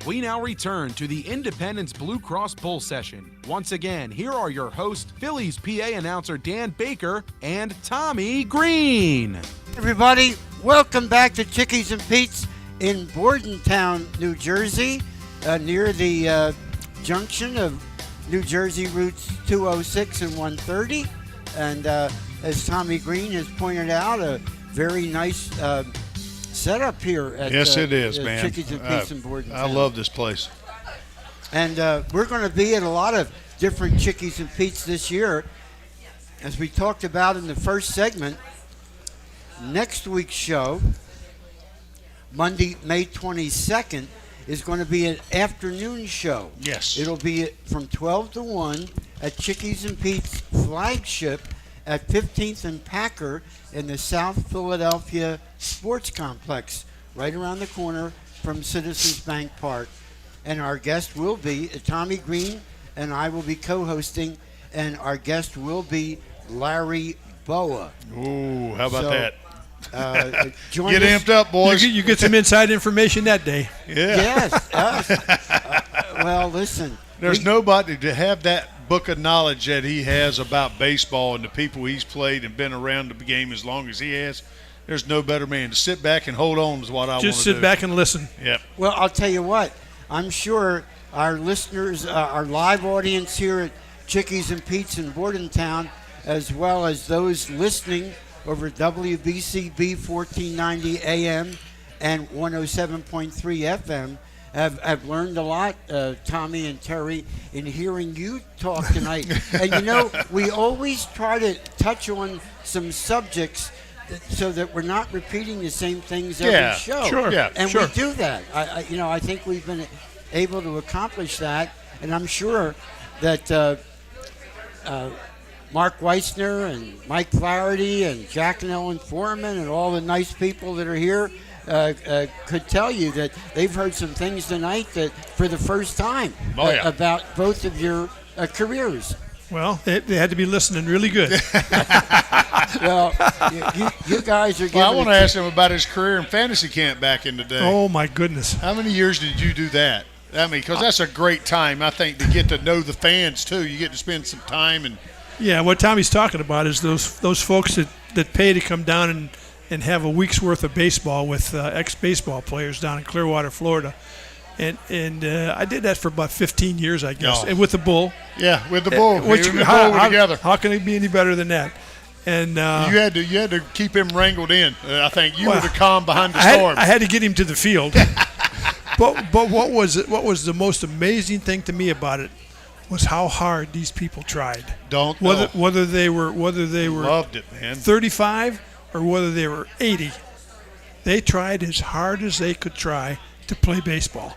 A: We now return to the Independence Blue Cross Bull Session. Once again, here are your hosts, Phillies PA announcer Dan Baker and Tommy Greene.
B: Everybody, welcome back to Chickies and Pete's in Bordentown, New Jersey, near the junction of New Jersey routes 206 and 130. And as Tommy Greene has pointed out, a very nice setup here at
C: yes, it is, man.
B: Chickies and Pete's in Bordentown.
C: I love this place.
B: And we're going to be at a lot of different Chickies and Pete's this year. As we talked about in the first segment, next week's show, Monday, May 22nd, is going to be an afternoon show.
C: Yes.
B: It'll be from 12 to 1 at Chickies and Pete's flagship at 15th and Packer in the South Philadelphia Sports Complex, right around the corner from Citizens Bank Park. And our guest will be Tommy Greene, and I will be co-hosting, and our guest will be Larry Boa.
C: Ooh, how about that?
B: Get
C: amped up, boys.
D: You get some inside information that day.
C: Yeah.
B: Yes. Well, listen.
C: There's nobody to have that book of knowledge that he has about baseball and the people he's played and been around the game as long as he has. There's no better man to sit back and hold on is what I want to do.
D: Just sit back and listen.
C: Yep.
B: Well, I'll tell you what. I'm sure our listeners, our live audience here at Chickies and Pete's in Bordentown, as well as those listening over WBCB 1490 AM and 107.3 FM, have learned a lot, Tommy and Terry, in hearing you talk tonight. And we always try to touch on some subjects so that we're not repeating the same things every show.
C: Sure. Yeah,
B: and
C: sure.
B: we do that. I think we've been able to accomplish that, and I'm sure that Mark Weissner and Mike Flaherty and Jack and Ellen Foreman and all the nice people that are here could tell you that they've heard some things tonight that for the first time about both of your careers.
D: Well, they had to be listening really good.
B: Well, you guys are.
C: Well, I want to ask him about his career in fantasy camp back in the day.
D: Oh my goodness!
C: How many years did you do that? I mean, because that's a great time, I think, to get to know the fans too. You get to spend some time and.
D: Yeah, what Tommy's talking about is those folks that pay to come down and have a week's worth of baseball with ex-baseball players down in Clearwater, Florida. And I did that for about 15 years, I guess, and with the Bull.
C: Yeah, with the Bull. Together.
D: How can it be any better than that? And
C: you had to keep him wrangled in. I think you were the calm behind the storm.
D: I had to get him to the field. but what was the most amazing thing to me about it was how hard these people tried. Whether they were
C: loved it, man.
D: 35 or whether they were 80, they tried as hard as they could try to play baseball.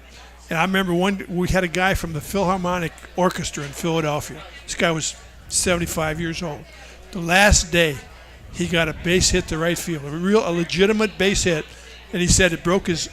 D: And I remember we had a guy from the Philharmonic Orchestra in Philadelphia. This guy was 75 years old. The last day, he got a base hit to right field, a legitimate base hit, and he said it broke his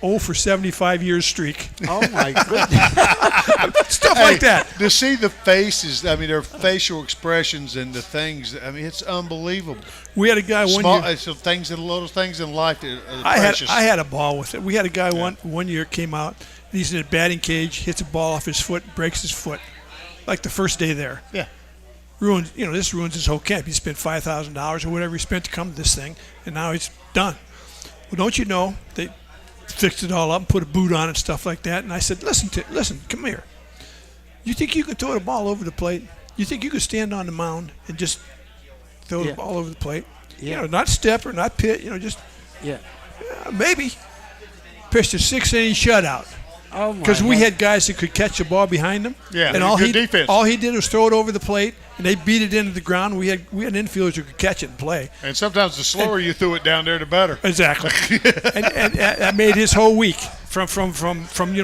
D: 0 for 75 years streak.
B: Oh my goodness!
D: Stuff like that.
C: To see the faces, I mean, their facial expressions and the things. I mean, it's unbelievable.
D: We had a guy one year.
C: So little things in life are
D: precious. I had a ball with it. We had a guy one year came out. And he's in a batting cage, hits a ball off his foot, breaks his foot, like the first day there.
C: Yeah.
D: This ruins his whole camp. He spent $5,000 or whatever he spent to come to this thing, and now he's done. Well, don't you know they fixed it all up and put a boot on and stuff like that. And I said, listen, come here. You think you could throw the ball over the plate? You think you could stand on the mound and just throw the ball over the plate?
B: Yeah.
D: Not step or not pit, just maybe. Pitched a 6-inning shutout.
B: Oh my!
D: Because we had guys that could catch the ball behind him.
C: Yeah,
D: and
C: defense.
D: All he did was throw it over the plate, and they beat it into the ground. We had infielders who could catch it and play.
C: And sometimes the slower you threw it down there, the better.
D: Exactly. and that made his whole week from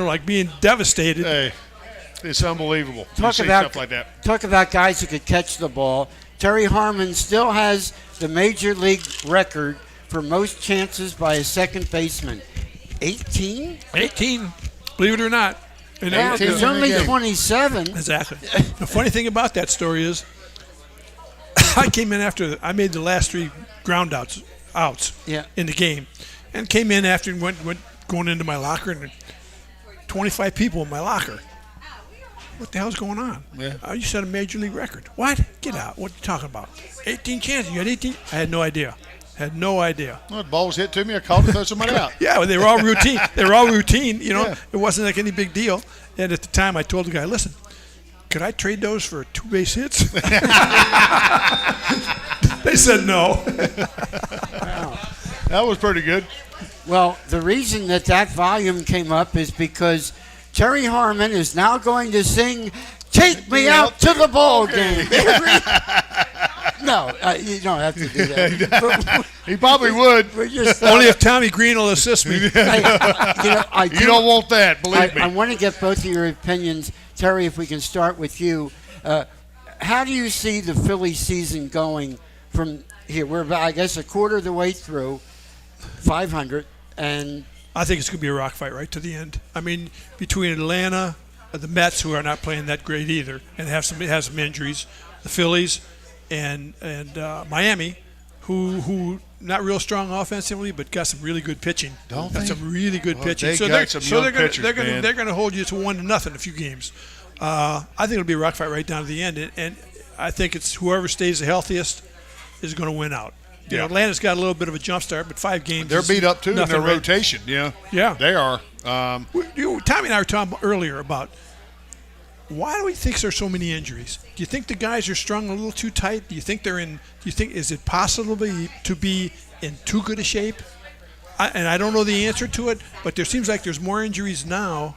D: like being devastated.
C: Hey, it's unbelievable.
B: Talk about
C: stuff like that.
B: Talk about guys who could catch the ball. Terry Harmon still has the major league record for most chances by a second baseman. 18?
D: 18. Believe it or not.
B: Yeah, he's only 27.
D: Exactly. The funny thing about that story is I came in after I made the last 3 ground outs in the game, and came in after and went going into my locker, and 25 people in my locker. What the hell's going on?
C: Yeah.
D: You set a major league record. What? Get out. What are you talking about? 18 chances. You had 18? I had no idea. Well,
C: the ball was hit to me. I called to throw somebody out.
D: Yeah, well, they were all routine. It wasn't like any big deal. And at the time, I told the guy, listen, could I trade those for 2 base hits? They said no.
B: Wow.
C: That was pretty good.
B: Well, the reason that volume came up is because Terry Harmon is now going to sing "Take Me Out to the Ball Game." No, you don't have to do that.
C: He probably would.
D: Only if Tommy Greene will assist me.
C: You don't want that, believe me.
B: I want to get both of your opinions. Terry, if we can start with you. How do you see the Phillies season going from here? We're about, I guess, a quarter of the way through, 500, and
D: I think it's going to be a rock fight right to the end. I mean, between Atlanta, the Mets, who are not playing that great either, and have some injuries, the Phillies, and Miami, who not real strong offensively, but got some really good pitching. Some really good pitching. They're going to hold you to 1-0 a few games. I think it'll be a rock fight right down to the end, and I think it's whoever stays the healthiest is going to win out. Atlanta's got a little bit of a jump start, but 5 games.
C: They're beat up too in their
D: right?
C: rotation. Yeah,
D: they are. Tommy and I were talking earlier about why do we think there's so many injuries? Do you think the guys are strung a little too tight? Do you think is it possible to be in too good a shape? I don't know the answer to it, but there seems like there's more injuries now,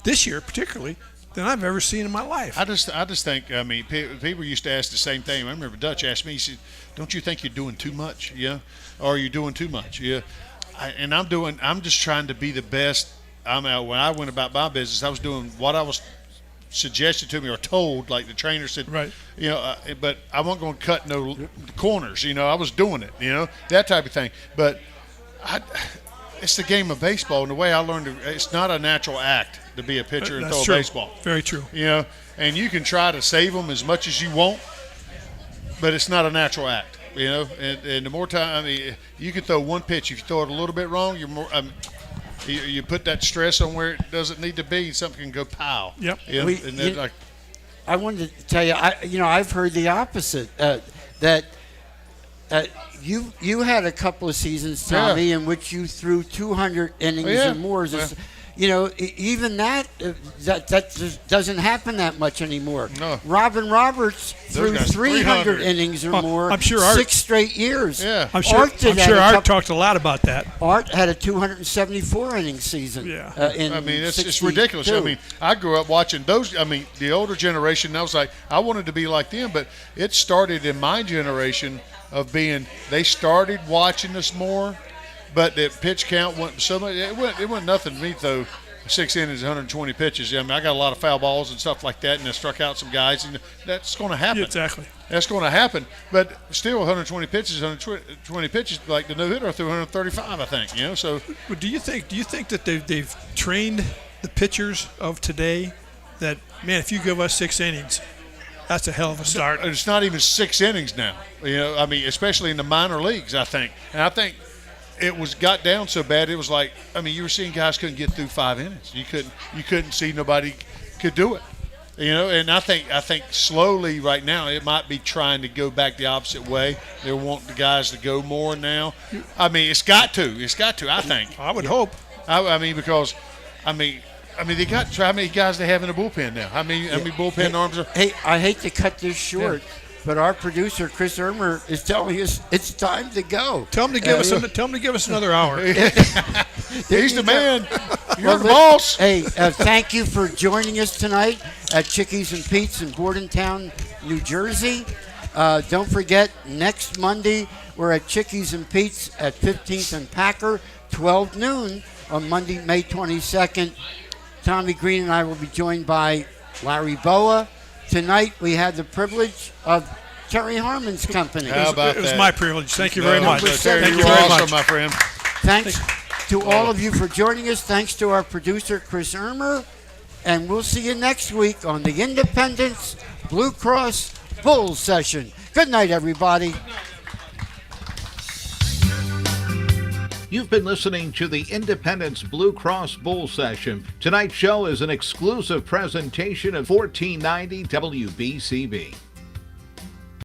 D: this year particularly, than I've ever seen in my life.
C: I just think, I mean, people used to ask the same thing. I remember Dutch asked me, he said, don't you think you're doing too much? Yeah. Or are you doing too much? Yeah. I'm just trying to be the best. When I went about my business, I was doing what I was suggested to me or told, like the trainer said,
D: right.
C: But I wasn't going to cut no corners. I was doing it, that type of thing. But it's the game of baseball, and the way I learned it's not a natural act to be a pitcher and throw a baseball.
D: Very true.
C: And you can try to save them as much as you want, but it's not a natural act. And the more time, you can throw one pitch. If you throw it a little bit wrong, you're more. You put that stress on where it doesn't need to be, something can go pow.
D: Yep.
B: I wanted to tell you, I've heard the opposite. That you had a couple of seasons, Tommy, in which you threw 200 innings or more. Even that just doesn't happen that much anymore. No. Robin Roberts threw 300 innings or more.
D: I'm sure Art,
B: 6 straight years.
D: Yeah. I'm sure Art talked a lot about that.
B: Art had a 274 inning season.
D: Yeah.
C: It's ridiculous. I grew up watching those. The older generation. I was like, I wanted to be like them, but it started in my generation of they started watching us more. But the pitch count wasn't so much. It wasn't nothing to me, though. 6 innings, 120 pitches. I got a lot of foul balls and stuff like that, and I struck out some guys. And that's going to happen.
D: Yeah, exactly.
C: That's going to happen. But still, 120 pitches, like the no-hitter threw 135, I think. So.
D: Well, do you think that they've trained the pitchers of today that, man, if you give us 6 innings, that's a hell of a start.
C: It's not even 6 innings now. Especially in the minor leagues, I think. And I think it got down so bad. It was like, you were seeing guys couldn't get through 5 innings. You couldn't see nobody could do it. And I think slowly right now it might be trying to go back the opposite way. They want the guys to go more now. It's got to. I think.
D: I would hope.
C: Because they got how many guys they have in the bullpen now? How many bullpen arms are?
B: Hey, I hate to cut this short. Yeah. But our producer, Chris Irmer, is telling us it's time to go.
D: Tell him to give us another hour.
C: He's the man. You're the boss.
B: Hey, thank you for joining us tonight at Chickies and Pete's in Bordentown, New Jersey. Don't forget, next Monday, we're at Chickies and Pete's at 15th and Packer, 12 noon on Monday, May 22nd. Tommy Greene and I will be joined by Larry Boa. Tonight, we had the privilege of Terry Harmon's company.
C: How about that?
D: It was my privilege. Thank you very much.
C: Terry, you're awesome, my friend.
B: Thanks to all of you for joining us. Thanks to our producer, Chris Irmer. And we'll see you next week on the Independence Blue Cross Bull Session. Good night, everybody.
K: You've been listening to the Independence Blue Cross Bull Session. Tonight's show is an exclusive presentation of 1490 WBCB.